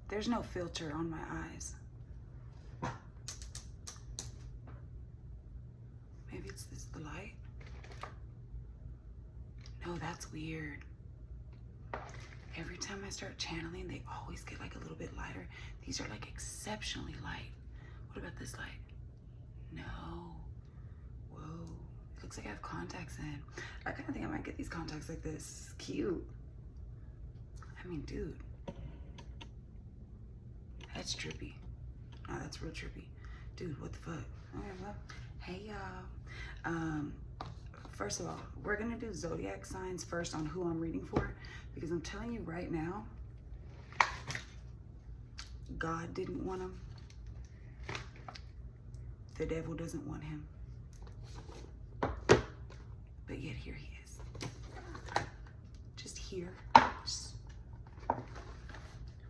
There's no filter on my eyes. Maybe it's the light. No, that's weird. Every time I start channeling, they always get like a little bit lighter. These are like exceptionally light. What about this light? No. Whoa. It looks like I have contacts in. I kind of think I might get these contacts like this. Cute. I mean, dude. That's trippy. No, that's real trippy. Dude, what the fuck? Okay, well, hey, y'all. First of all, we're gonna do zodiac signs first on who I'm reading for, because I'm telling you right now, God didn't want him. The devil doesn't want him. But yet here he is. Just here. Just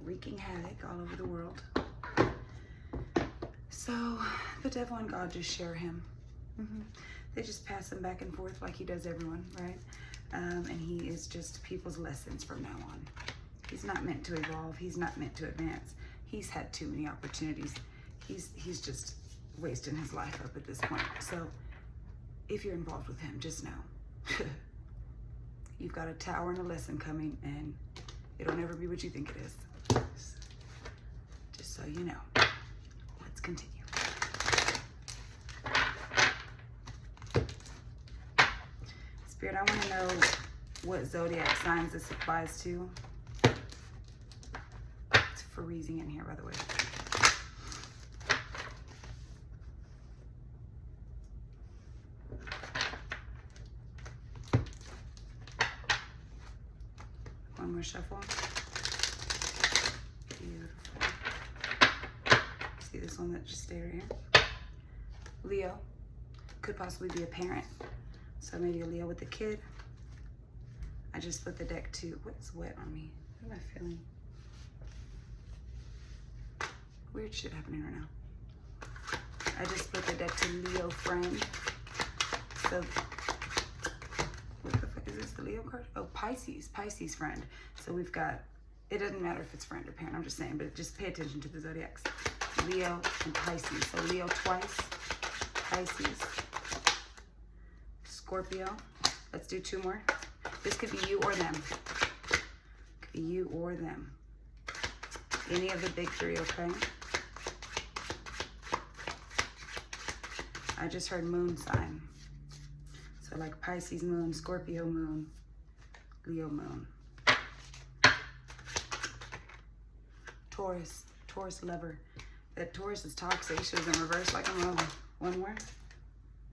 wreaking havoc all over the world. So the devil and God just share him. They just pass him back and forth like he does everyone, right? And he is just people's lessons from now on. He's not meant to evolve. He's not meant to advance. He's had too many opportunities. He's just wasting his life up at this point. So if you're involved with him, just know you've got a tower and a lesson coming, and it'll never be what you think it is. Just so you know. Let's continue. Spirit, I want to know what zodiac signs this applies to. It's freezing in here, by the way. One more shuffle. Beautiful. See this one that just stayed right here? Leo. Could possibly be a parent. So maybe a Leo with a kid. I just split the deck to, what's wet on me? What am I feeling? Weird shit happening right now. I just split the deck to Leo friend. So, what the fuck is this, the Leo card? Oh, Pisces friend. So we've got, it doesn't matter if it's friend or parent, I'm just saying, but just pay attention to the zodiacs. Leo and Pisces. So Leo twice, Pisces, Scorpio. Let's do two more. This could be you or them. Could be you or them. Any of the big three, okay? I just heard moon sign. So like Pisces moon, Scorpio moon, Leo moon. Taurus lover. That Taurus is toxic. She was in reverse like a mother. One more.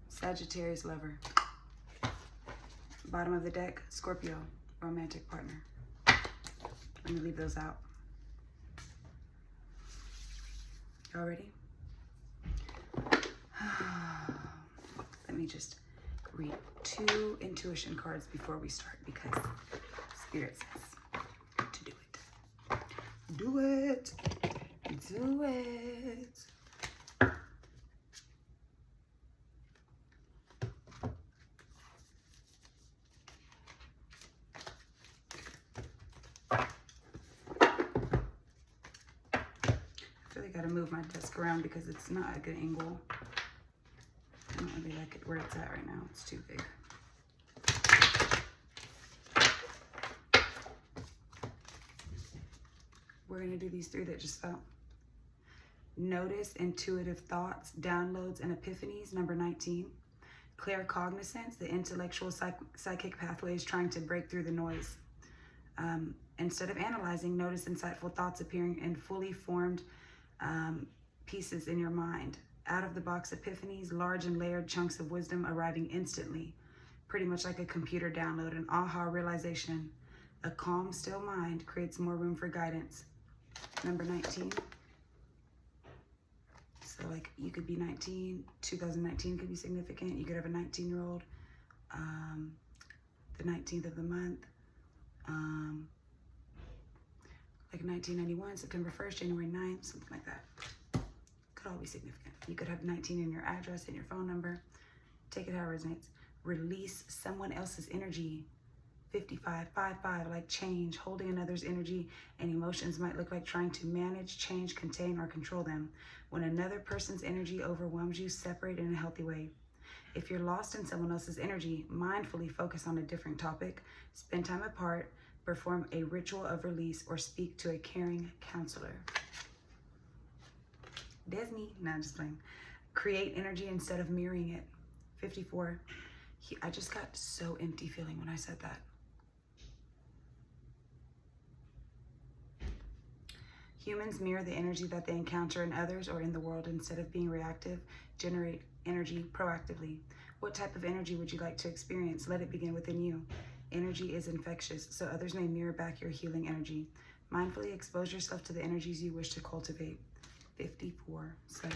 Sagittarius lover. Bottom of the deck, Scorpio, romantic partner. Let me leave those out. Y'all ready? Let me just read 2 intuition cards before we start, because Spirit says to do it. Do it. Do it. Gotta move my desk around because it's not a good angle. I don't really like it where it's at right now. It's too big. We're gonna do these 3 that just fell. Notice intuitive thoughts, downloads, and epiphanies, number 19. Claircognizance, the intellectual psychic pathways trying to break through the noise. Instead of analyzing, notice insightful thoughts appearing in fully formed pieces in your mind. Out of the box epiphanies, large and layered chunks of wisdom arriving instantly, pretty much like a computer download, an aha realization. A calm, still mind creates more room for guidance. Number 19. So like you could be 19, 2019 could be significant. You could have a 19-year-old, the 19th of the month, like 1991, September 1st, January 9th, something like that. Could all be significant. You could have 19 in your address and your phone number. Take it how it resonates. Release someone else's energy 55, 5, like change. Holding another's energy and emotions might look like trying to manage, change, contain, or control them. When another person's energy overwhelms you, separate in a healthy way. If you're lost in someone else's energy, mindfully focus on a different topic, spend time apart, perform a ritual of release, or speak to a caring counselor. Disney, no, I'm just playing. Create energy instead of mirroring it. 54. I just got so empty feeling when I said that. Humans mirror the energy that they encounter in others or in the world. Instead of being reactive, generate energy proactively. What type of energy would you like to experience? Let it begin within you. Energy is infectious, so others may mirror back your healing energy. Mindfully expose yourself to the energies you wish to cultivate. 54. So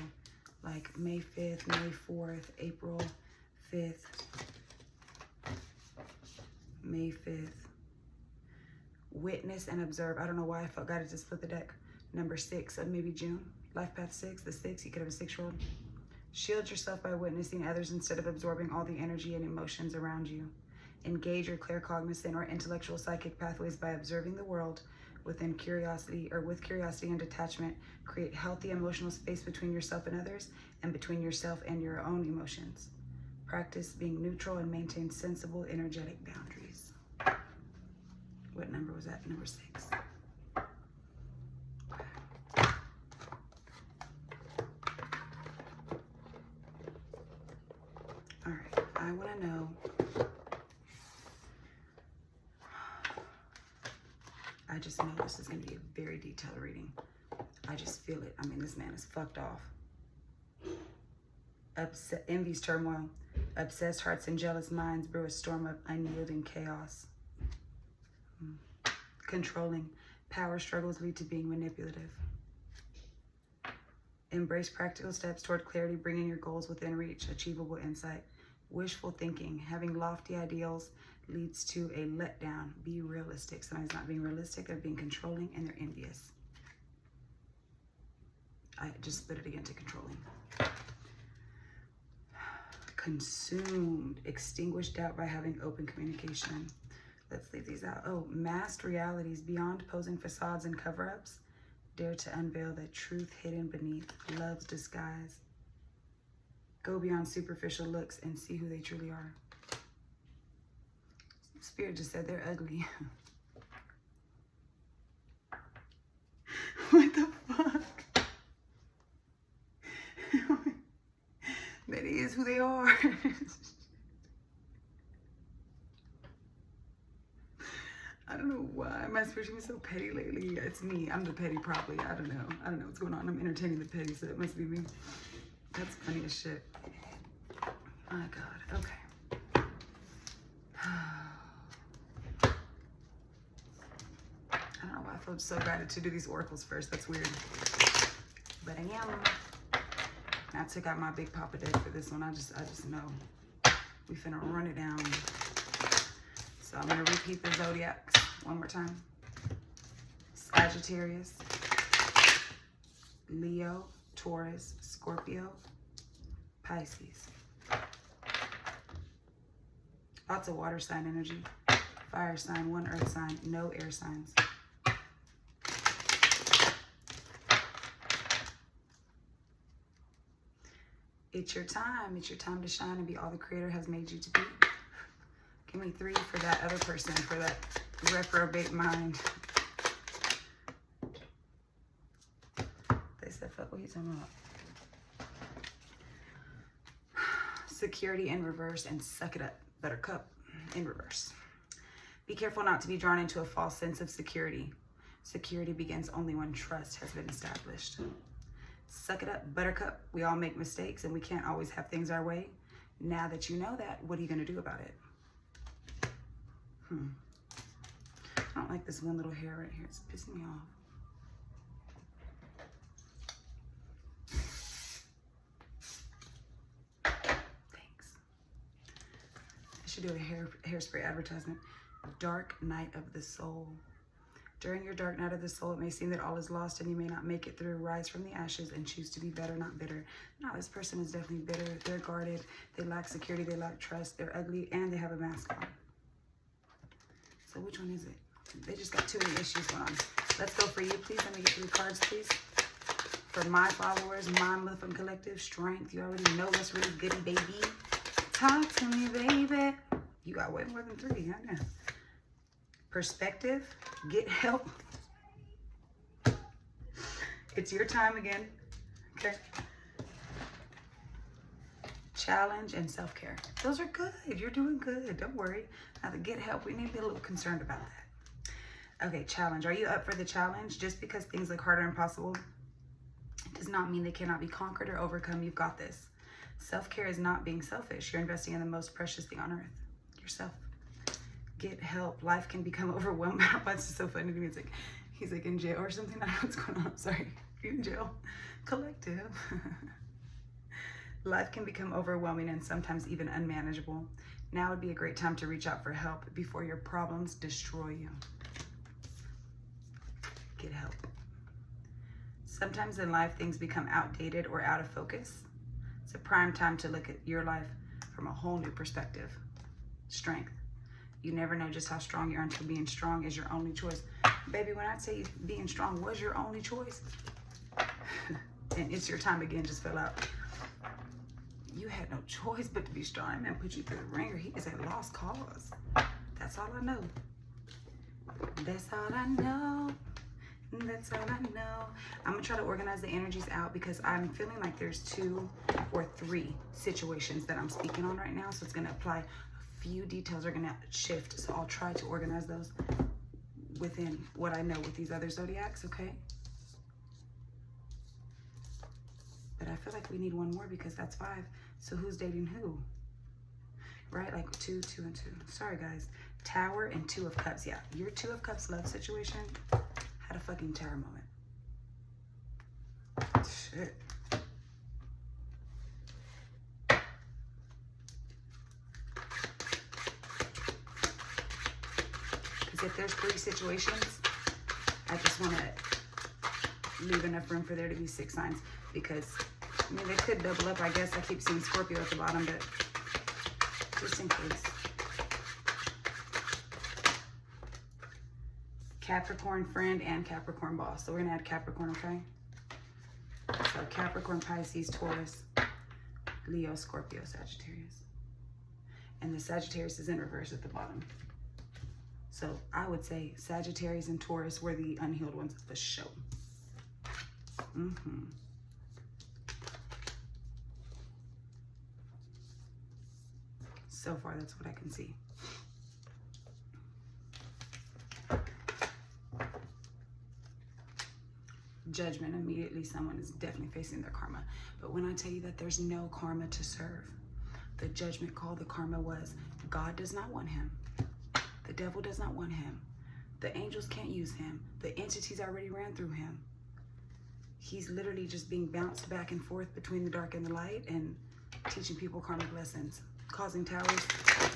like May 5th, May 4th, April 5th, May 5th. Witness and observe. I don't know why I felt guided to split the deck. Number 6 of maybe June. Life path 6, the 6. You could have a 6-year-old. Shield yourself by witnessing others instead of absorbing all the energy and emotions around you. Engage your claircognizant or intellectual psychic pathways by observing the world within curiosity or with curiosity and detachment. Create healthy emotional space between yourself and others and between yourself and your own emotions. Practice being neutral and maintain sensible energetic boundaries. What number was that? Number 6. All right, I want to know. I just know this is going to be a very detailed reading. I just feel it. I mean, this man is fucked off. Envy's turmoil. Obsessed hearts and jealous minds brew a storm of unyielding chaos. Controlling. Power struggles lead to being manipulative. Embrace practical steps toward clarity, bringing your goals within reach. Achievable insight. Wishful thinking. Having lofty ideals leads to a letdown. Be realistic. Somebody's not being realistic, they're being controlling, and they're envious. I just split it again to controlling. Consumed. Extinguish doubt by having open communication. Let's leave these out. Oh, masked realities beyond posing facades and cover-ups. Dare to unveil the truth hidden beneath love's disguise. Go beyond superficial looks and see who they truly are. Spirit just said they're ugly. What the fuck? That is who they are. I don't know why my spirit's been so petty lately. It's me. I'm the petty probably. I don't know. I don't know what's going on. I'm entertaining the petty, so it must be me. That's funny as shit. My God. Okay. I don't know why I feel so guided to do these oracles first. That's weird. But I am. I took out my Big Papa deck for this one. I just know. We finna run it down. So I'm gonna repeat the zodiacs one more time. Sagittarius, Leo, Taurus, Scorpio, Pisces. Lots of water sign energy. Fire sign, 1 earth sign, no air signs. It's your time. It's your time to shine and be all the Creator has made you to be. Give me 3 for that other person, for that reprobate mind. They said, fuck, what are you talking about? Security in reverse and suck it up. Buttercup in reverse. Be careful not to be drawn into a false sense of security. Security begins only when trust has been established. Suck it up, Buttercup. We all make mistakes and we can't always have things our way. Now that you know that, what are you going to do about it? I don't like this one little hair right here. It's pissing me off. Thanks. I should do a hairspray advertisement. Dark night of the soul. During your dark night of the soul, it may seem that all is lost and you may not make it through. Rise from the ashes and choose to be better, not bitter. No, this person is definitely bitter. They're guarded. They lack security. They lack trust. They're ugly and they have a mask on. So which one is it? They just got too many issues going on. Let's go for you, please. Let me get 3 cards, please. For my followers, my motherfucking collective strength. You already know what's really goody, baby. Talk to me, baby. You got way more than 3. I know. Perspective. Get help. It's your time again. Okay. Challenge and self-care. Those are good. You're doing good. Don't worry. Now to get help, we need to be a little concerned about that. Okay, challenge. Are you up for the challenge? Just because things look hard or impossible does not mean they cannot be conquered or overcome. You've got this. Self-care is not being selfish. You're investing in the most precious thing on earth, yourself. Get help. Life can become overwhelming. It's just so funny to me. It's like, he's like in jail or something. I don't know what's going on. I'm sorry. You're in jail. Collective. Life can become overwhelming and sometimes even unmanageable. Now would be a great time to reach out for help before your problems destroy you. Get help. Sometimes in life, things become outdated or out of focus. It's a prime time to look at your life from a whole new perspective. Strength. You never know just how strong you are until being strong is your only choice. Baby, when I say being strong was your only choice, and it's your time again, just fill out. You had no choice but to be strong. That man put you through the ringer. He is a lost cause. That's all I know. That's all I know. That's all I know. I'm going to try to organize the energies out because I'm feeling like there's 2 or 3 situations that I'm speaking on right now. So it's going to apply. A few details are going to shift. So I'll try to organize those within what I know with these other zodiacs, okay? But I feel like we need one more because that's 5. So who's dating who? Right? Like 2, 2, and 2. Sorry, guys. Tower and 2 of Cups. Yeah, your 2 of Cups love situation had a fucking tower moment. Shit. Because if there's 3 situations, I just want to leave enough room for there to be 6 signs. Because, I mean, they could double up, I guess. I keep seeing Scorpio at the bottom, but just in case. Capricorn friend and Capricorn boss. So we're going to add Capricorn, okay? So Capricorn, Pisces, Taurus, Leo, Scorpio, Sagittarius. And the Sagittarius is in reverse at the bottom. So I would say Sagittarius and Taurus were the unhealed ones of the show. So far, that's what I can see. Judgment. Immediately, someone is definitely facing their karma. But when I tell you that there's no karma to serve, the judgment call, the karma was, God does not want him. The devil does not want him. The angels can't use him. The entities already ran through him. He's literally just being bounced back and forth between the dark and the light and teaching people karmic lessons, causing towers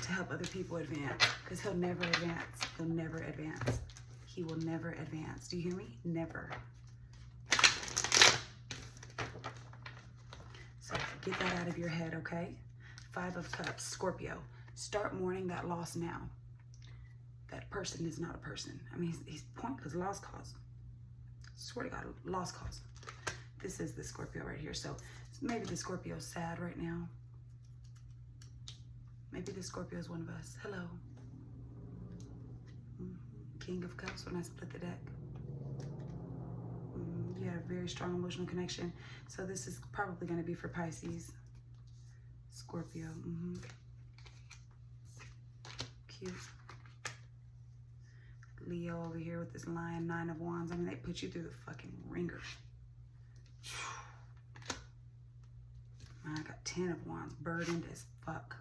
to help other people advance. Because he'll never advance. He'll never advance. He will never advance. Do you hear me? Never. So get that out of your head, okay? 5 of Cups, Scorpio. Start mourning that loss now. That person is not a person. I mean, he's pointless, lost cause. Swear to God, lost cause. This is the Scorpio right here. So maybe the Scorpio's sad right now. Maybe the Scorpio is one of us. Hello. King of Cups when I split the deck. You had a very strong emotional connection. So this is probably going to be for Pisces. Scorpio. Cute. Leo over here with this Lion, 9 of Wands. I mean, they put you through the fucking ringer. I got 10 of Wands, burdened as fuck.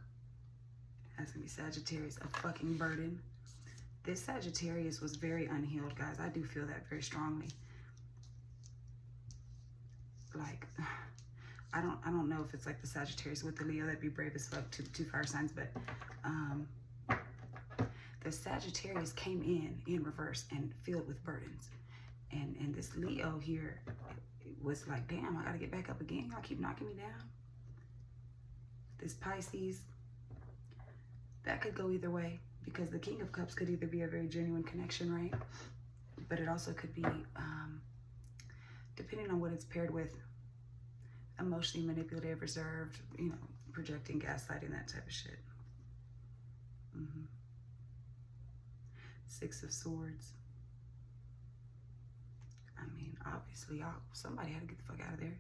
That's gonna be Sagittarius, a fucking burden. This Sagittarius was very unhealed, guys. I do feel that very strongly. Like, I don't know if it's like the Sagittarius with the Leo, that'd be brave as fuck, two fire signs, but the Sagittarius came in reverse and filled with burdens. And this Leo here was like, damn, I gotta get back up again. Y'all keep knocking me down. This Pisces, that could go either way. Because the King of Cups could either be a very genuine connection, right? But it also could be, depending on what it's paired with, emotionally manipulative, reserved, you know, projecting, gaslighting, that type of shit. Six of Swords. I mean, obviously, somebody had to get the fuck out of there.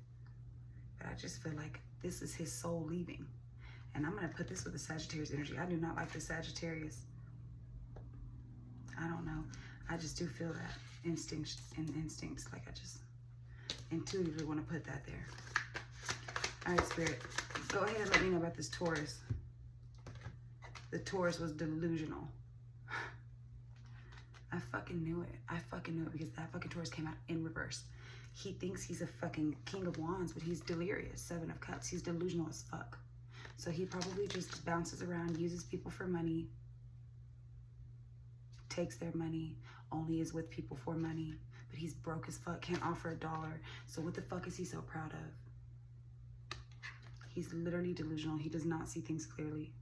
But I just feel like this is his soul leaving. And I'm going to put this with the Sagittarius energy. I do not like the Sagittarius. I don't know. I just do feel that instincts. Like I just intuitively want to put that there. All right, Spirit. Go ahead and let me know about this Taurus. The Taurus was delusional. I fucking knew it. I fucking knew it because that fucking Taurus came out in reverse. He thinks he's a fucking King of Wands, but he's delirious. Seven of Cups. He's delusional as fuck. So he probably just bounces around, uses people for money, takes their money, only is with people for money, but he's broke as fuck, can't offer $1. So what the fuck is he so proud of? He's literally delusional. He does not see things clearly.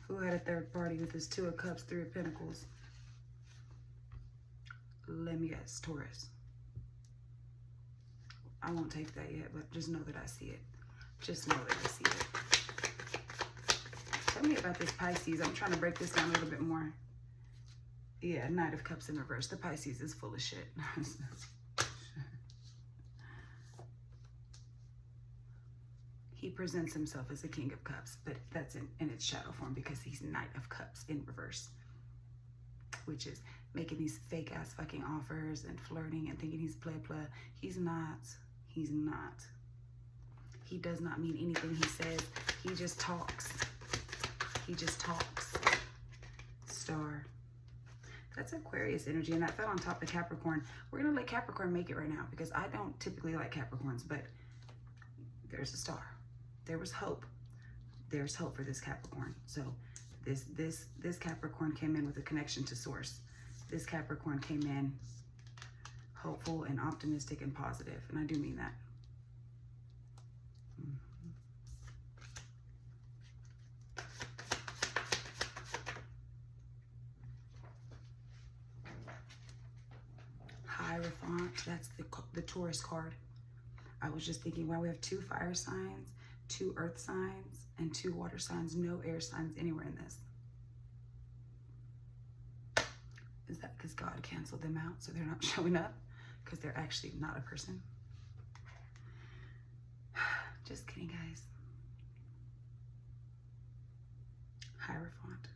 Who had a third party with his Two of Cups, Three of Pentacles? Let me guess, Taurus. I won't take that yet, but just know that I see it. Just know that I see it. Tell me about this Pisces. I'm trying to break this down a little bit more. Yeah, Knight of Cups in reverse. The Pisces is full of shit. He presents himself as the King of Cups, but that's in its shadow form because he's Knight of Cups in reverse, which is making these fake ass fucking offers and flirting and thinking he's play. He's not. He's not. He does not mean anything he says. He just talks. He just talks. Star. That's Aquarius energy, and that fell on top of Capricorn. We're gonna let Capricorn make it right now because I don't typically like Capricorns, but there's a star. There was hope. There's hope for this Capricorn. So this Capricorn came in with a connection to source. This Capricorn came in hopeful and optimistic and positive, and I do mean that. Hierophant, that's the Taurus card. I was just thinking, wow, we have 2 fire signs, 2 earth signs, and 2 water signs. No air signs anywhere in this. Is that because God canceled them out so they're not showing up? Because they're actually not a person? Just kidding, guys. Hierophant.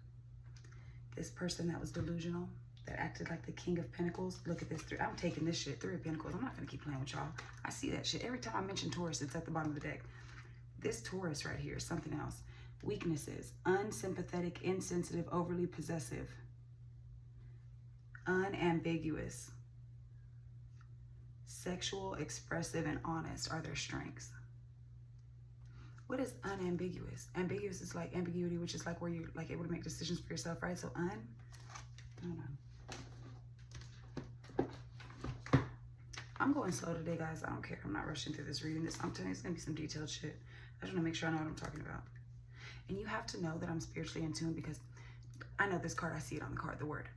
This person that was delusional, that acted like the King of Pentacles. Look at this. I'm taking this shit. 3 of Pentacles. I'm not going to keep playing with y'all. I see that shit. Every time I mention Taurus, it's at the bottom of the deck. This Taurus right here is something else. Weaknesses. Unsympathetic, insensitive, overly possessive. Unambiguous. Sexual, expressive, and honest are their strengths. What is unambiguous? Ambiguous is like ambiguity, which is like where you're like able to make decisions for yourself, right? So I don't know. I'm going slow today, guys. I don't care. I'm not rushing through this reading. I'm telling you, it's going to be some detailed shit. I just want to make sure I know what I'm talking about. And you have to know that I'm spiritually in tune because I know this card. I see it on the card, the word.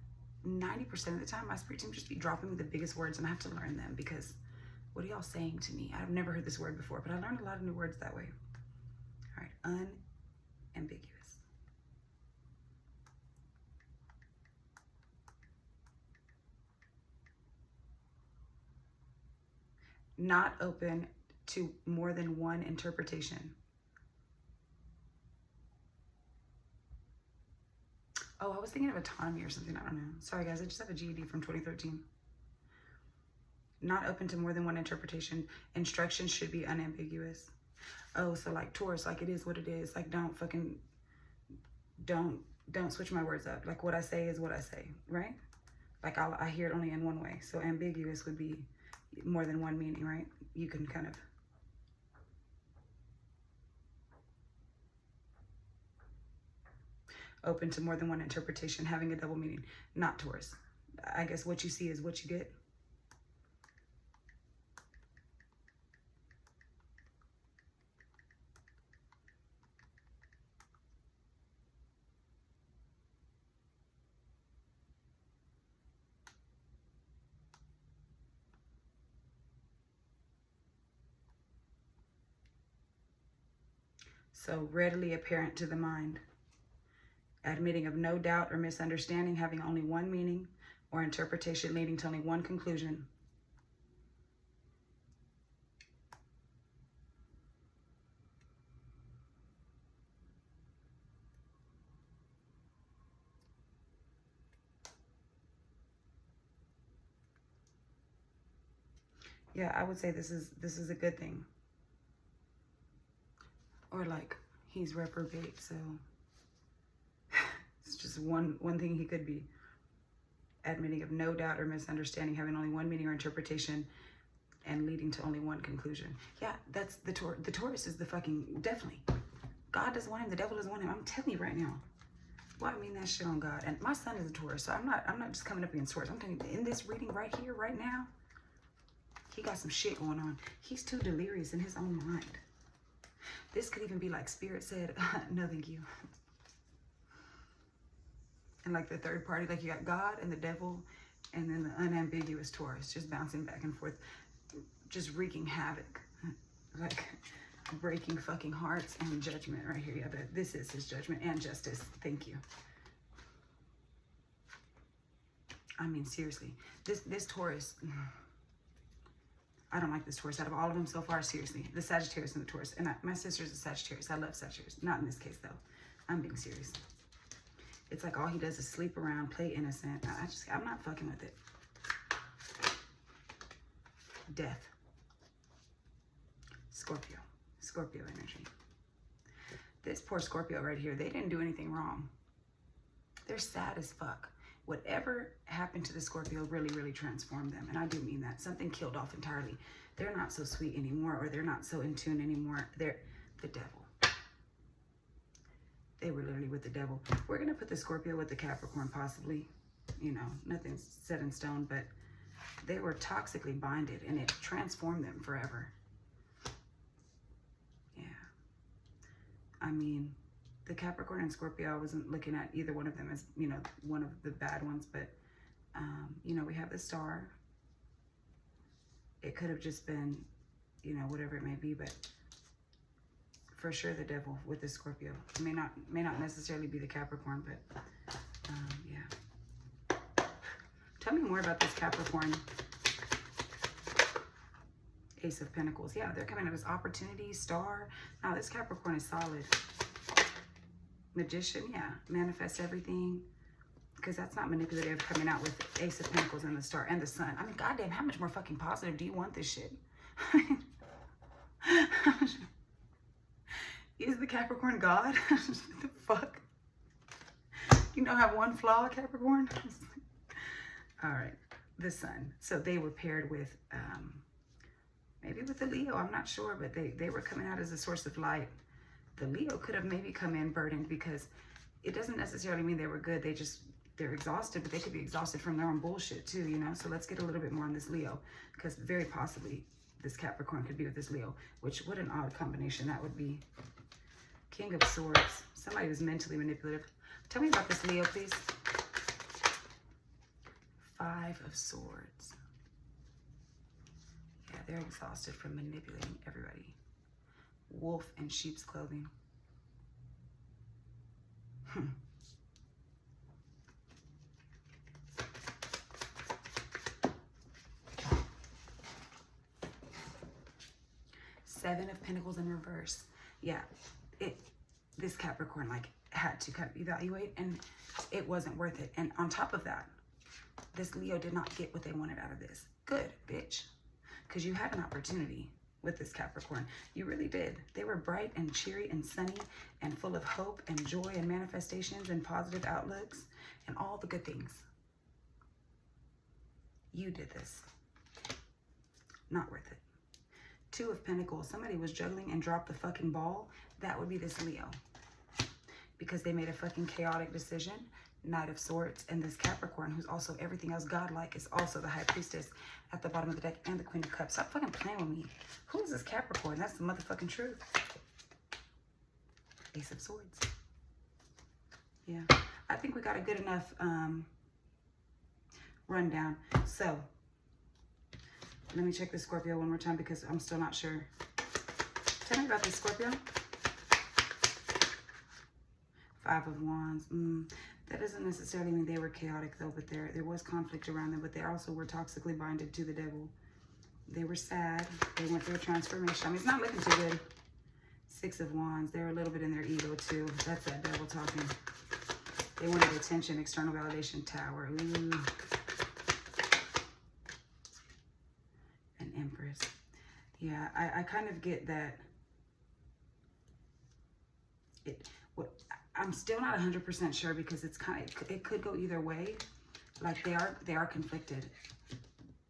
90% of the time, my spirit team just be dropping me the biggest words, and I have to learn them because what are y'all saying to me? I've never heard this word before, but I learned a lot of new words that way. All right, unambiguous. Not open to more than one interpretation. Oh, I was thinking of autonomy or something. I don't know. Sorry, guys. I just have a GED from 2013. Not open to more than one interpretation. Instructions should be unambiguous. Oh, so like Taurus, like it is what it is. Like don't switch my words up. Like what I say is what I say, right? Like I hear it only in one way. So ambiguous would be more than one meaning, right? You can kind of open to more than one interpretation, having a double meaning. Not Taurus. I guess what you see is what you get. So readily apparent to the mind. Admitting of no doubt or misunderstanding, having only one meaning or interpretation, leading to only one conclusion. Yeah, I would say this is a good thing. Or like he's reprobate, so it's just one thing he could be. Admitting of no doubt or misunderstanding, having only one meaning or interpretation, and leading to only one conclusion. Yeah, that's the Taurus is the fucking, definitely. God doesn't want him, the devil doesn't want him. I'm telling you right now. Well, I mean that shit on God. And my son is a Taurus, so I'm not just coming up against Taurus. I'm telling you, in this reading right here, right now, he got some shit going on. He's too delirious in his own mind. This could even be like Spirit said, no thank you. And like the third party, like you got God and the devil, and then the unambiguous Taurus, just bouncing back and forth, just wreaking havoc, like breaking fucking hearts and judgment right here. Yeah, this is his judgment and justice. Thank you. I mean, seriously, this Taurus, I don't like this Taurus out of all of them so far, seriously. The Sagittarius and the Taurus. And my sister's a Sagittarius. I love Sagittarius. Not in this case, though. I'm being serious. It's like all he does is sleep around, play innocent. I'm not fucking with it. Death. Scorpio. Scorpio energy. This poor Scorpio right here, they didn't do anything wrong. They're sad as fuck. Whatever happened to the Scorpio really, really transformed them. And I do mean that. Something killed off entirely. They're not so sweet anymore, or they're not so in tune anymore. They're the devil. They were literally with the devil. We're going to put the Scorpio with the Capricorn, possibly. You know, nothing's set in stone, but they were toxically binded, and it transformed them forever. Yeah. I mean, the Capricorn and Scorpio, I wasn't looking at either one of them as, you know, one of the bad ones, but, you know, we have the star. It could have just been, you know, whatever it may be, but for sure the devil with the Scorpio. It may not necessarily be the Capricorn, but yeah. Tell me more about this Capricorn. Ace of Pentacles. Yeah, they're coming up as opportunity, star. Now this Capricorn is solid. Magician, yeah. Manifest everything. Because that's not manipulative, coming out with Ace of Pentacles and the star and the sun. I mean, goddamn, how much more fucking positive do you want this shit? Is the Capricorn God? What the fuck? You know, have one flaw, Capricorn? All right, the sun. So they were paired with, maybe with the Leo, I'm not sure, but they were coming out as a source of light. The Leo could have maybe come in burdened, because it doesn't necessarily mean they were good. They're exhausted, but they could be exhausted from their own bullshit too, you know? So let's get a little bit more on this Leo, because very possibly this Capricorn could be with this Leo, which, what an odd combination that would be. King of Swords. Somebody was mentally manipulative. Tell me about this Leo, please. Five of Swords. Yeah, they're exhausted from manipulating everybody. Wolf in sheep's clothing. Seven of Pentacles in reverse. Yeah, this Capricorn like had to kind of evaluate, and it wasn't worth it. And on top of that, this Leo did not get what they wanted out of this. Good, bitch. Because you had an opportunity with this Capricorn. You really did. They were bright and cheery and sunny and full of hope and joy and manifestations and positive outlooks and all the good things. You did this. Not worth it. Two of Pentacles. Somebody was juggling and dropped the fucking ball. That would be this Leo. Because they made a fucking chaotic decision. Knight of Swords. And this Capricorn, who's also everything else godlike, is also the High Priestess at the bottom of the deck, and the Queen of Cups. Stop fucking playing with me. Who is this Capricorn? That's the motherfucking truth. Ace of Swords. Yeah. I think we got a good enough rundown. So, let me check the Scorpio one more time, because I'm still not sure. Tell me about this Scorpio. Five of Wands. That doesn't necessarily mean they were chaotic though, but there was conflict around them, but they also were toxically binded to the devil. They were sad. They went through a transformation. I mean, it's not looking too good. Six of Wands. They're a little bit in their ego too. That's that devil talking. They wanted attention, external validation, Tower. Ooh. An Empress. Yeah, I kind of get that. I'm still not 100% sure because it's it could go either way. Like they are conflicted.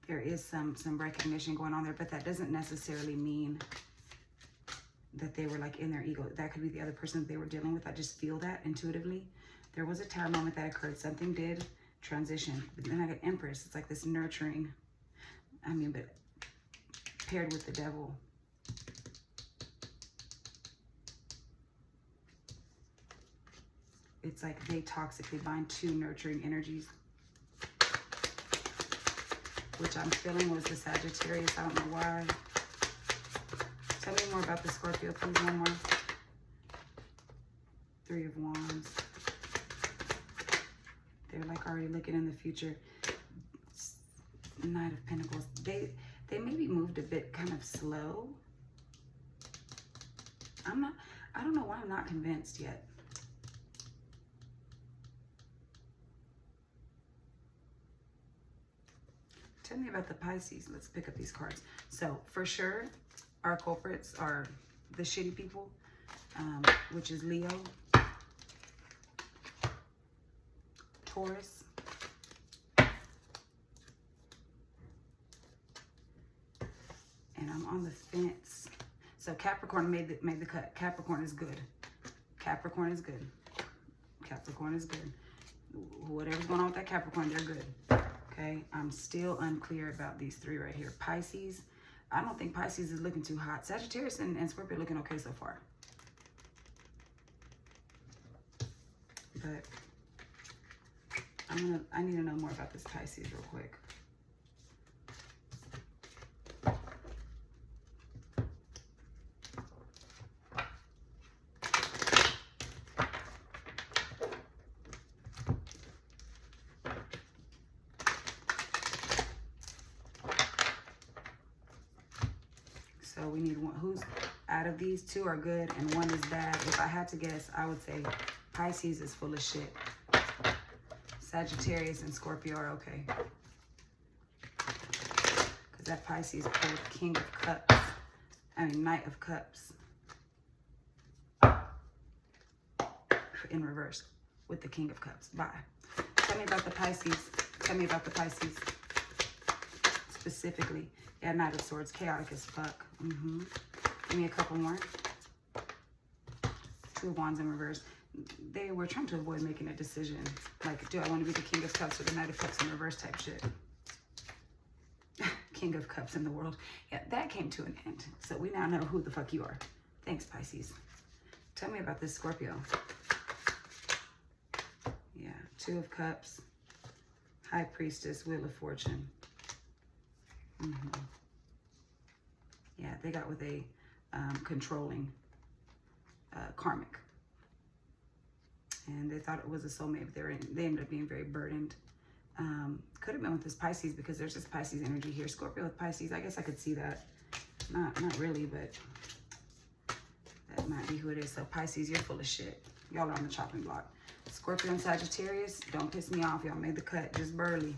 There is some recognition going on there, but that doesn't necessarily mean that they were like in their ego. That could be the other person that they were dealing with. I just feel that intuitively. There was a Tower moment that occurred. Something did transition. But then I got Empress. It's like this nurturing. I mean, but paired with the devil. It's like they toxically bind to nurturing energies. Which I'm feeling was the Sagittarius. I don't know why. Tell me more about the Scorpio, please. One more. Three of Wands. They're like already looking in the future. Knight of Pentacles. They maybe moved a bit kind of slow. I don't know why I'm not convinced yet. Tell me about the Pisces. Let's pick up these cards. So for sure, our culprits are the shitty people, which is Leo, Taurus, and I'm on the fence. So Capricorn made the cut. Capricorn is good. Capricorn is good. Capricorn is good. Whatever's going on with that Capricorn, they're good. Okay, I'm still unclear about these three right here. Pisces, I don't think Pisces is looking too hot. Sagittarius and Scorpio looking okay so far. But I need to know more about this Pisces real quick. So we need one. Who's out of these two are good and one is bad? If I had to guess, I would say Pisces is full of shit. Sagittarius and Scorpio are okay. Because that Pisces pulled King of Cups. I mean, Knight of Cups. In reverse with the King of Cups. Bye. Tell me about the Pisces. Tell me about the Pisces. Specifically. Yeah, Knight of Swords. Chaotic as fuck. Give me a couple more. Two of Wands in reverse. They were trying to avoid making a decision. Like, do I want to be the King of Cups or the Knight of Cups in reverse type shit? King of Cups in the world. Yeah, that came to an end. So we now know who the fuck you are. Thanks, Pisces. Tell me about this Scorpio. Yeah, Two of Cups. High Priestess, Wheel of Fortune. Yeah, they got with a controlling karmic. And they thought it was a soulmate, but they ended up being very burdened. Could have been with this Pisces because there's this Pisces energy here. Scorpio with Pisces, I guess I could see that. Not really, but that might be who it is. So Pisces, you're full of shit. Y'all are on the chopping block. Scorpio and Sagittarius, don't piss me off. Y'all made the cut just barely.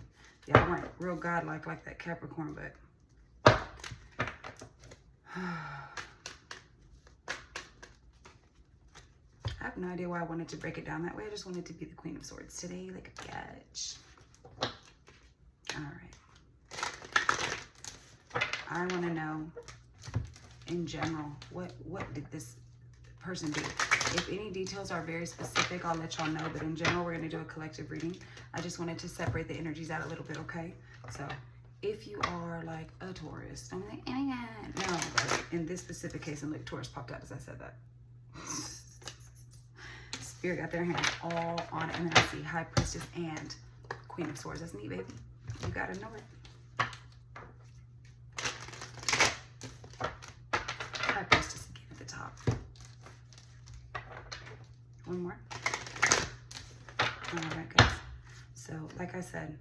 Y'all weren't real godlike like that Capricorn, but I have no idea why I wanted to break it down that way. I just wanted to be the Queen of Swords today, like a bitch. All right. I want to know, in general, what did this person do? If any details are very specific, I'll let y'all know. But in general, we're going to do a collective reading. I just wanted to separate the energies out a little bit, okay? So if you are like a Taurus, I'm like, oh my God. No, but in this specific case, and look, Taurus popped out as I said that. Spirit got their hands all on it. And then I see High Priestess and Queen of Swords. That's me, baby. You got to know it. High Priestess again at the top. One more. like I said,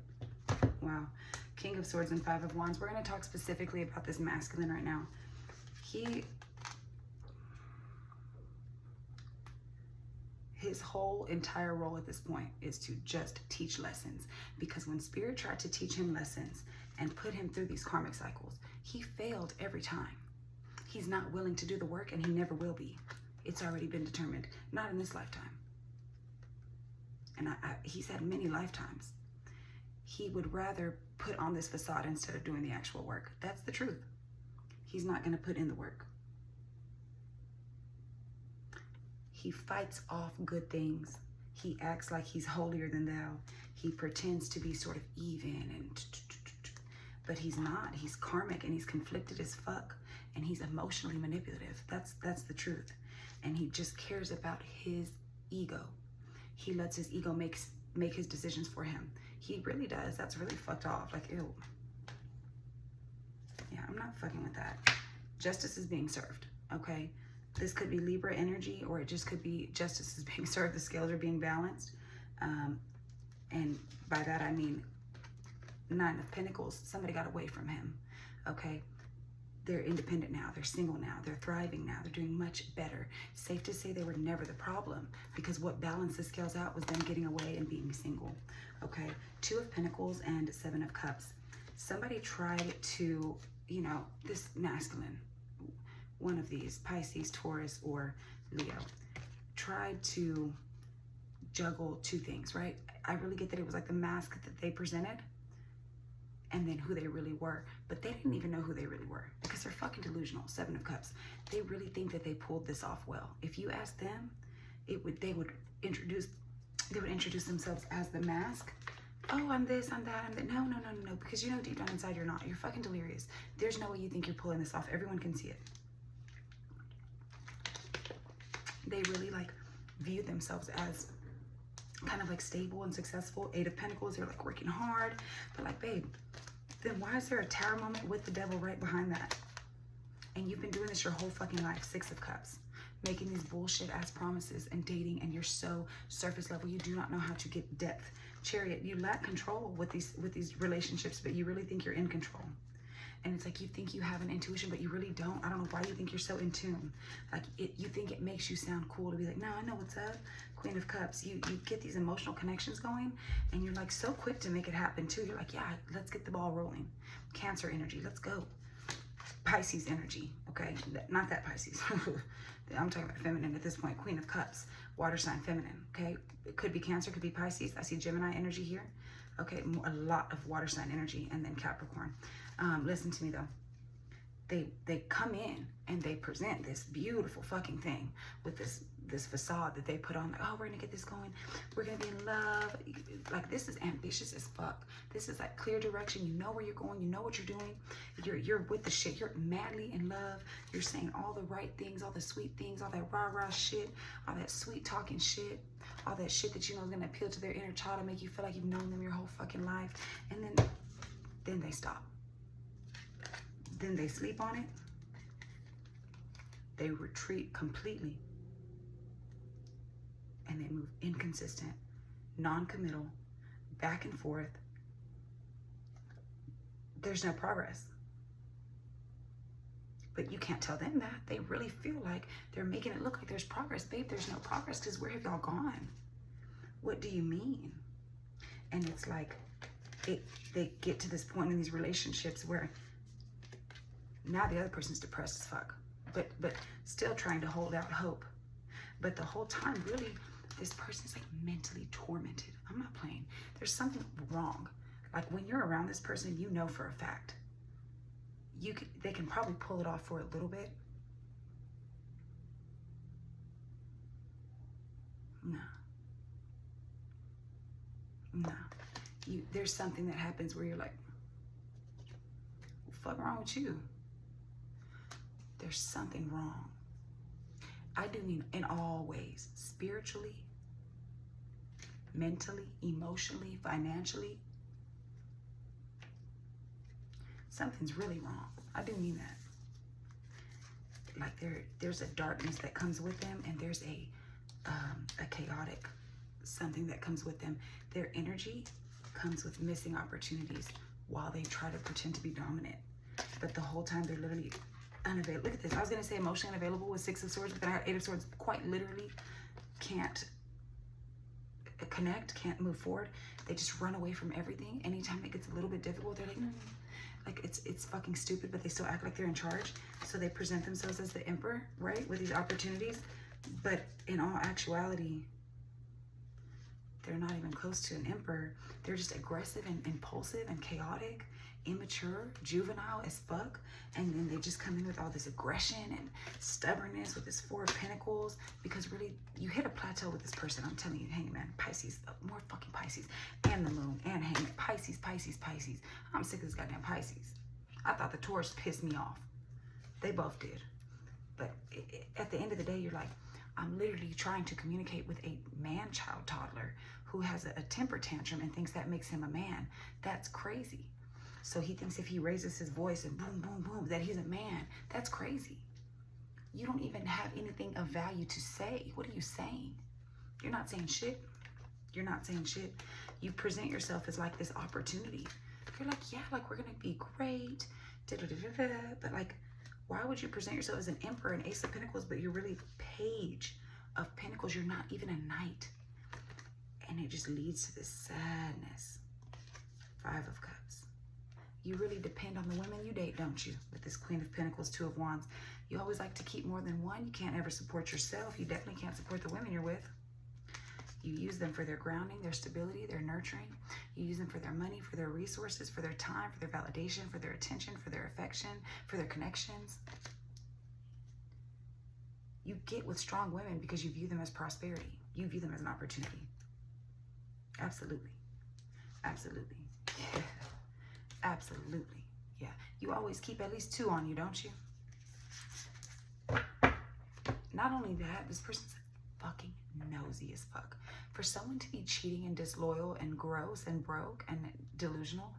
wow. King of Swords and Five of Wands. We're going to talk specifically about this masculine right now. His whole entire role at this point is to just teach lessons, because when Spirit tried to teach him lessons and put him through these karmic cycles, he failed every time. He's not willing to do the work, and he never will be. It's already been determined. Not in this lifetime. And he's had many lifetimes. He would rather put on this facade instead of doing the actual work. That's the truth. He's not going to put in the work. He fights off good things. He acts like he's holier than thou. He pretends to be sort of even, but he's not. He's karmic, and he's conflicted as fuck, and he's emotionally manipulative. That's the truth. And he just cares about his ego. He lets his ego make his decisions for him. He really does. That's really fucked off. Like, ew. Yeah, I'm not fucking with that. Justice is being served, okay? This could be Libra energy, or it just could be justice is being served. The scales are being balanced. And by that, I mean 9 of Pentacles. Somebody got away from him, okay? They're independent now. They're single now. They're thriving now. They're doing much better. Safe to say they were never the problem, because what balanced the scales out was them getting away and being single, okay? 2 of Pentacles and 7 of Cups. Somebody tried to, you know, this masculine, one of these, Pisces, Taurus, or Leo, tried to juggle 2 things, right? I really get that it was like the mask that they presented and then who they really were, but they didn't even know who they really were, because they're fucking delusional. 7 of Cups. They really think that they pulled this off well. If you ask them, they would introduce themselves as the mask. Oh, I'm this, I'm that, I'm that. No, because you know deep down inside you're not. You're fucking delirious. There's no way you think you're pulling this off. Everyone can see it. They really like view themselves as kind of like stable and successful. 8 of Pentacles, they're like working hard. But like, babe, then why is there a tower moment with the devil right behind that? And you've been doing this your whole fucking life. 6 of Cups, making these bullshit ass promises and dating, and you're so surface level. You do not know how to get depth. Chariot, you lack control with these relationships, but you really think you're in control. And it's like you think you have an intuition, but you really don't. I don't know why you think you're so in tune. Like, you think it makes you sound cool to be like, no, I know what's up. Queen of Cups, you get these emotional connections going, and you're like so quick to make it happen too. You're like, yeah, let's get the ball rolling. Cancer energy, let's go. Pisces energy, okay? Not that Pisces. I'm talking about feminine at this point. Queen of Cups, water sign, feminine, okay? It could be Cancer, could be Pisces. I see Gemini energy here. Okay, a lot of water sign energy, and then Capricorn. Listen to me though. They come in and they present this beautiful fucking thing with this facade that they put on. Like, oh, we're gonna get this going. We're gonna be in love. Like, this is ambitious as fuck. This is like clear direction. You know where you're going. You know what you're doing. You're with the shit. You're madly in love. You're saying all the right things, all the sweet things, all that rah-rah shit, all that sweet talking shit, all that shit that you know is gonna appeal to their inner child and make you feel like you've known them your whole fucking life. And then they stop. Then they sleep on it. They retreat completely. And they move inconsistent, non-committal, back and forth. There's no progress. But you can't tell them that. They really feel like they're making it look like there's progress. Babe, there's no progress, because where have y'all gone? What do you mean? And it's like they get to this point in these relationships where now the other person's depressed as fuck, but still trying to hold out hope. But the whole time, really, this person's like mentally tormented. I'm not playing. There's something wrong. Like, when you're around this person, you know for a fact. They can probably pull it off for a little bit. No. There's something that happens where you're like, what the fuck wrong with you? There's something wrong. I do mean in all ways. Spiritually, mentally, emotionally, financially. Something's really wrong. I do mean that. Like, there's a darkness that comes with them, and there's a chaotic something that comes with them. Their energy comes with missing opportunities while they try to pretend to be dominant. But the whole time they're literally unavailable. Look at this. I was going to say emotionally unavailable with 6 of Swords, but then I got 8 of Swords. Quite literally can't connect, can't move forward. They just run away from everything. Anytime it gets a little bit difficult, they're like, like it's fucking stupid, but they still act like they're in charge. So they present themselves as the emperor, right? With these opportunities. But in all actuality, they're not even close to an emperor. They're just aggressive and impulsive and chaotic, immature, juvenile as fuck. And then they just come in with all this aggression and stubbornness with this 4 of Pentacles. Because really, you hit a plateau with this person. I'm telling you, Hangman, Pisces, more fucking Pisces. And the moon, and Hangman, Pisces, Pisces, Pisces. I'm sick of this goddamn Pisces. I thought the Taurus pissed me off. They both did. But at the end of the day, you're like, I'm literally trying to communicate with a man-child toddler who has a temper tantrum and thinks that makes him a man. That's crazy. So he thinks if he raises his voice and boom, boom, boom, that he's a man. That's crazy. You don't even have anything of value to say. What are you saying? You're not saying shit. You're not saying shit. You present yourself as like this opportunity. You're like, yeah, like we're going to be great. But like, why would you present yourself as an emperor and Ace of Pentacles, but you're really Page of Pentacles? You're not even a knight. And it just leads to this sadness. 5 of Cups. You really depend on the women you date, don't you? With this Queen of Pentacles, 2 of Wands. You always like to keep more than one. You can't ever support yourself. You definitely can't support the women you're with. You use them for their grounding, their stability, their nurturing. You use them for their money, for their resources, for their time, for their validation, for their attention, for their affection, for their connections. You get with strong women because you view them as prosperity. You view them as an opportunity. Absolutely. Absolutely. Yeah. Absolutely. Yeah. You always keep at least 2 on you, don't you? Not only that, this person's fucking nosy as fuck. For someone to be cheating and disloyal and gross and broke and delusional,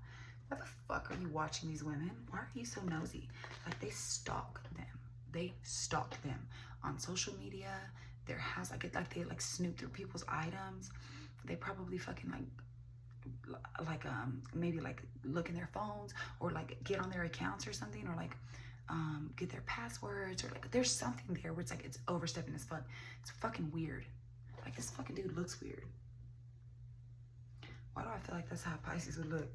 why the fuck are you watching these women? Why are you so nosy? Like, they stalk them. They stalk them on social media, their house. Like they like snoop through people's items. They probably fucking maybe like look in their phones or like get on their accounts or something, or like get their passwords, or like there's something there where it's like it's overstepping as fuck. It's fucking weird. Like, this fucking dude looks weird. Why do I feel like that's how Pisces would look?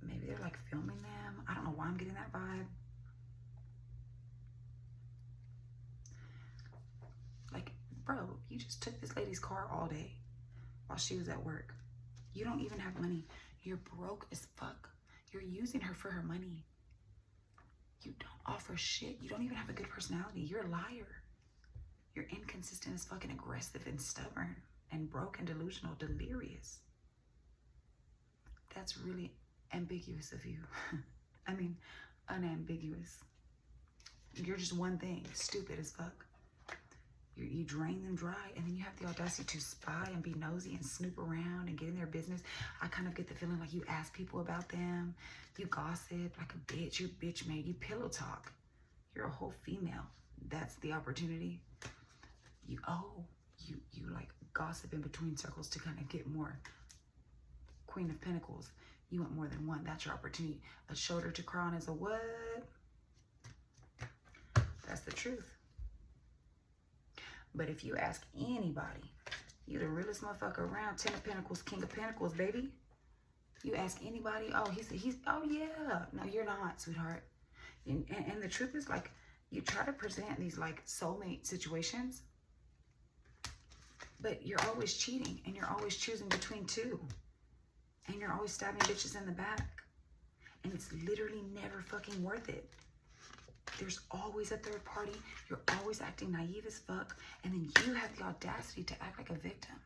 Maybe they're like filming them. I don't know why I'm getting that vibe. Like, bro, you just took this lady's car all day while she was at work. You don't even have money. You're broke as fuck. You're using her for her money. You don't offer shit. You don't even have a good personality. You're a liar. You're inconsistent as fucking, aggressive and stubborn and broke and delusional, delirious. That's really ambiguous of you. I mean, unambiguous. You're just one thing, stupid as fuck. You drain them dry, and then you have the audacity to spy and be nosy and snoop around and get in their business. I kind of get the feeling like you ask people about them. You gossip like a bitch. You're bitch made. You pillow talk. You're a whole female. That's the opportunity. You like gossip in between circles to kind of get more. Queen of Pentacles. You want more than one. That's your opportunity. A shoulder to cry on is a what? That's the truth. But if you ask anybody, you the realest motherfucker around. 10 of Pentacles, King of Pentacles, baby. You ask anybody, oh, oh yeah. No, you're not, sweetheart. And the truth is, like, you try to present these like soulmate situations, but you're always cheating, and you're always choosing between 2, and you're always stabbing bitches in the back, and it's literally never fucking worth it. There's always a third party. You're always acting naive as fuck, and then you have the audacity to act like a victim.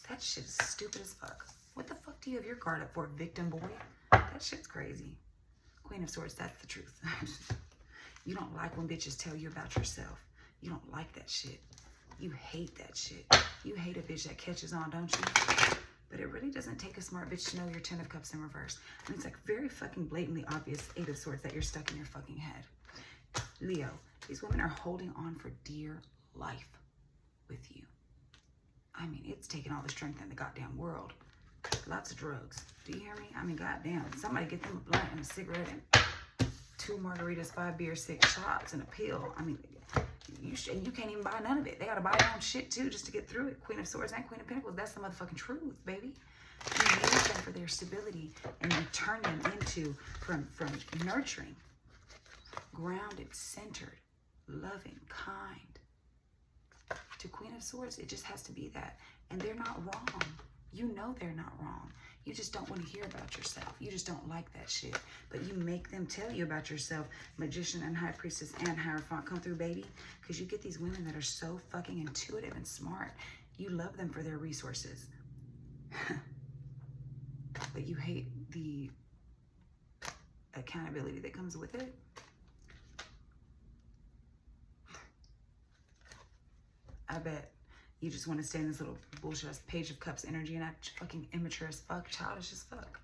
That shit is stupid as fuck. What the fuck do you have your guard up for, victim boy? That shit's crazy. Queen of Swords, that's the truth. You don't like when bitches tell you about yourself. You don't like that shit. You hate that shit. You hate a bitch that catches on, don't you? But it really doesn't take a smart bitch to know you're 10 of Cups in reverse. And it's like very fucking blatantly obvious 8 of Swords that you're stuck in your fucking head. Leo, these women are holding on for dear life with you. I mean, it's taking all the strength in the goddamn world. Lots of drugs. Do you hear me? I mean, goddamn. Somebody get them a blunt and a cigarette and 2 margaritas, 5 beers, 6 shots, and a pill. I mean, you can't even buy none of it. They gotta buy their own shit too just to get through it. Queen of Swords and Queen of Pentacles. That's the motherfucking truth, baby. You use them for their stability, and you turn them into from nurturing, grounded, centered, loving, kind. To Queen of Swords, it just has to be that. And they're not wrong. You know they're not wrong. You just don't want to hear about yourself. You just don't like that shit. But you make them tell you about yourself. Magician and High Priestess and Hierophant, come through, baby. Because you get these women that are so fucking intuitive and smart. You love them for their resources. But you hate the accountability that comes with it. I bet you just want to stay in this little bullshit ass Page of Cups energy and act fucking immature as fuck, childish as fuck.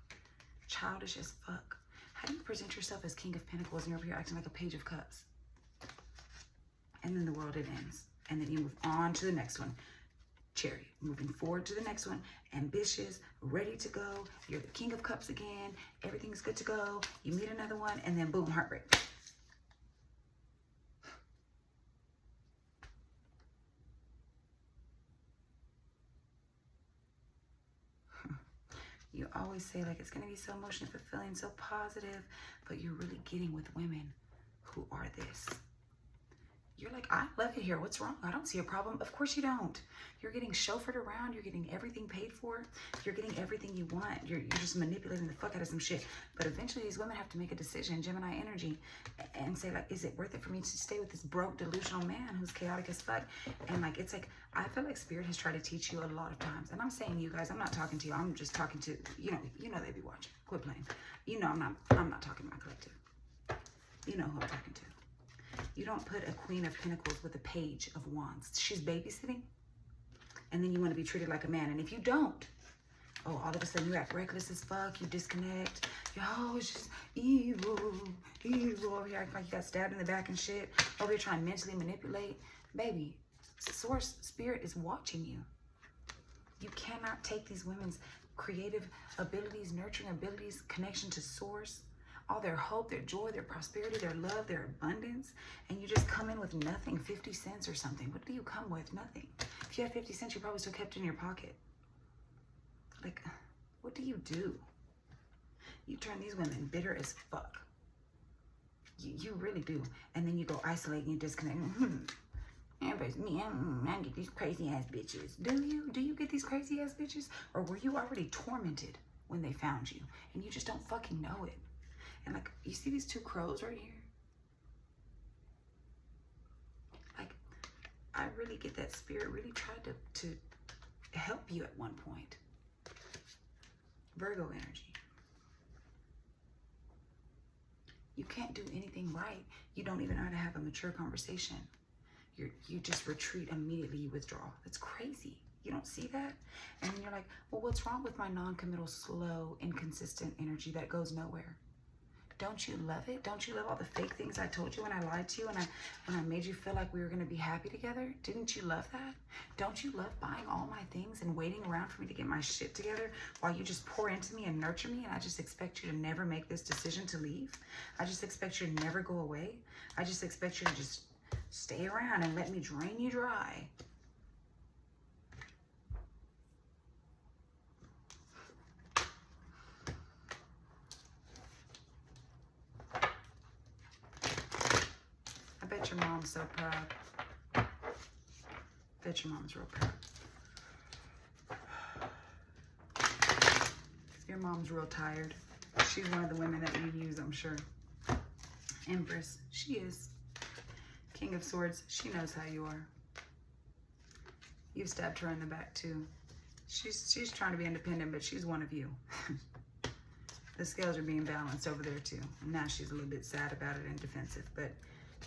Childish as fuck. How do you present yourself as King of Pentacles and you're over here acting like a Page of Cups? And then the world, it ends. And then you move on to the next one. Chariot, moving forward to the next one. Ambitious, ready to go. You're the King of Cups again. Everything's good to go. You meet another one and then boom, heartbreak. You always say like it's gonna be so emotionally fulfilling, so positive, but you're really getting with women who are this. You're like, I love it here. What's wrong? I don't see a problem. Of course you don't. You're getting chauffeured around. You're getting everything paid for. You're getting everything you want. You're just manipulating the fuck out of some shit. But eventually these women have to make a decision, Gemini energy, and say like, is it worth it for me to stay with this broke, delusional man who's chaotic as fuck? And like, it's like, I feel like Spirit has tried to teach you a lot of times. And I'm saying you guys, I'm not talking to you. I'm just talking to, you know they be watching. Quit playing. You know I'm not talking to my collective. You know who I'm talking to. You don't put a Queen of Pentacles with a Page of Wands. She's babysitting. And then you want to be treated like a man. And if you don't, oh, all of a sudden you act reckless as fuck. You disconnect. Yo, it's just evil. Evil. Over here acting like you got stabbed in the back and shit. Over here trying to mentally manipulate. Baby, Source Spirit is watching you. You cannot take these women's creative abilities, nurturing abilities, connection to Source, all their hope, their joy, their prosperity, their love, their abundance, and you just come in with nothing, 50 cents or something. What do you come with? Nothing. If you had 50 cents, you probably still kept it in your pocket. Like, what do you do? You turn these women bitter as fuck. You really do. And then you go isolate and you disconnect. Everybody's me. I get these crazy ass bitches. Do you? Do you get these crazy ass bitches? Or were you already tormented when they found you and you just don't fucking know it? And like, you see these 2 crows right here? Like, I really get that Spirit really tried to help you at one point. Virgo energy. You can't do anything right. You don't even know how to have a mature conversation. You just retreat immediately, you withdraw. That's crazy. You don't see that? And then you're like, well, what's wrong with my non-committal, slow, inconsistent energy that goes nowhere? Don't you love it? Don't you love all the fake things I told you when I lied to you and when I made you feel like we were going to be happy together? Didn't you love that? Don't you love buying all my things and waiting around for me to get my shit together while you just pour into me and nurture me and I just expect you to never make this decision to leave? I just expect you to never go away. I just expect you to just stay around and let me drain you dry. I bet your mom's so proud. Bet your mom's real proud. Your mom's real tired. She's one of the women that you use, I'm sure. Empress, she is. King of Swords, she knows how you are. You've stabbed her in the back too. She's trying to be independent, but she's one of you. The scales are being balanced over there too. And now she's a little bit sad about it and defensive, but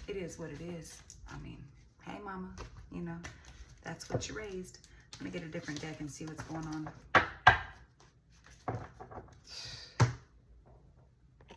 it is what it is. I mean, hey mama, you know, that's what you raised. Let me get a different deck and see what's going on.